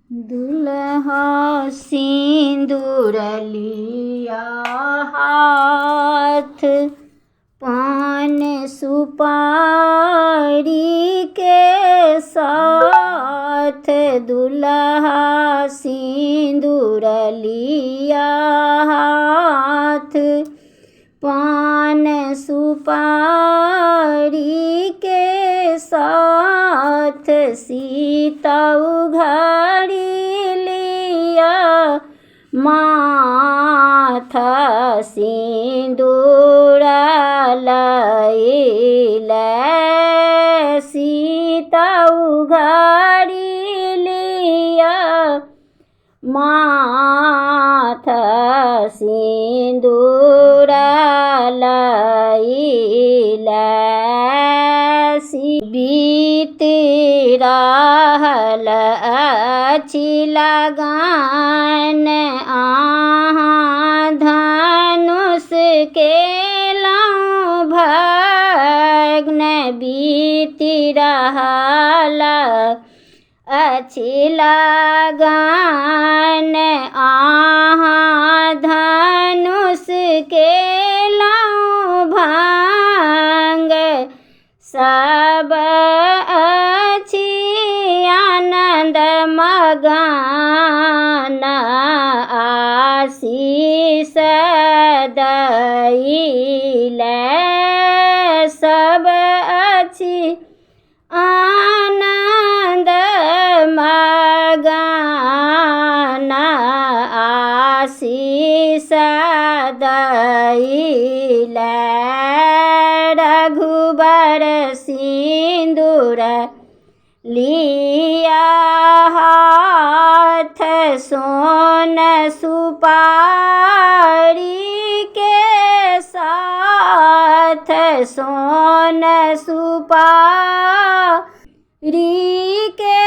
दुल्हा सिंदूर लिया हाथ, पान सुपारी के साथ। दुल्हा सिंदूर लिया हाथ, पान सुपारी के साथ। सीता उघाड़ी लिया माथा, सिंदूर लैले। सीता उघाड़ी लिया माथा, सिंदूर लैले। बीत रहल अछि लगन, अहाँ धनुष केलहुँ भग्न। बीत रहल अछि लगन, अहाँ धनुष केलहुँ भंग। सब अछि आनन्द मगन, आशीष दैले। सब अछि आनन्द मगन, आशीष दैले। रघुबर सिंदूर लिया हाथ, सोन सुपारी के साथ। सोन सुपारी के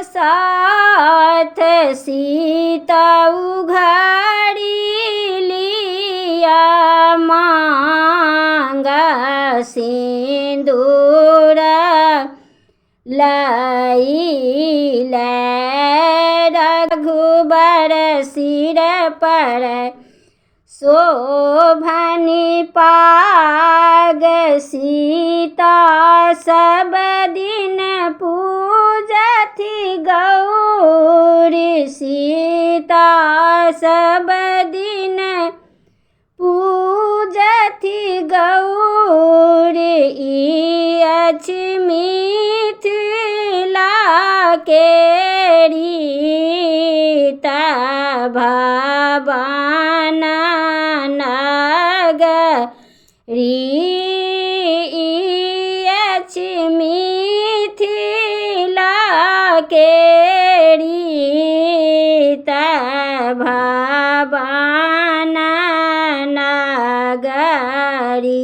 साथ। सीता उघाड़ी लिया मांग, सिंदूर लैले। रघुबर सिर पर शोभनि पाग, सीता सब दिन पूजथि गौरी। सीता सब दिन पूजथि गौरी, ई अछि मिथिला के रीत। भवन नगरी, ई अछि मिथिला के रीत। भवन नगरी।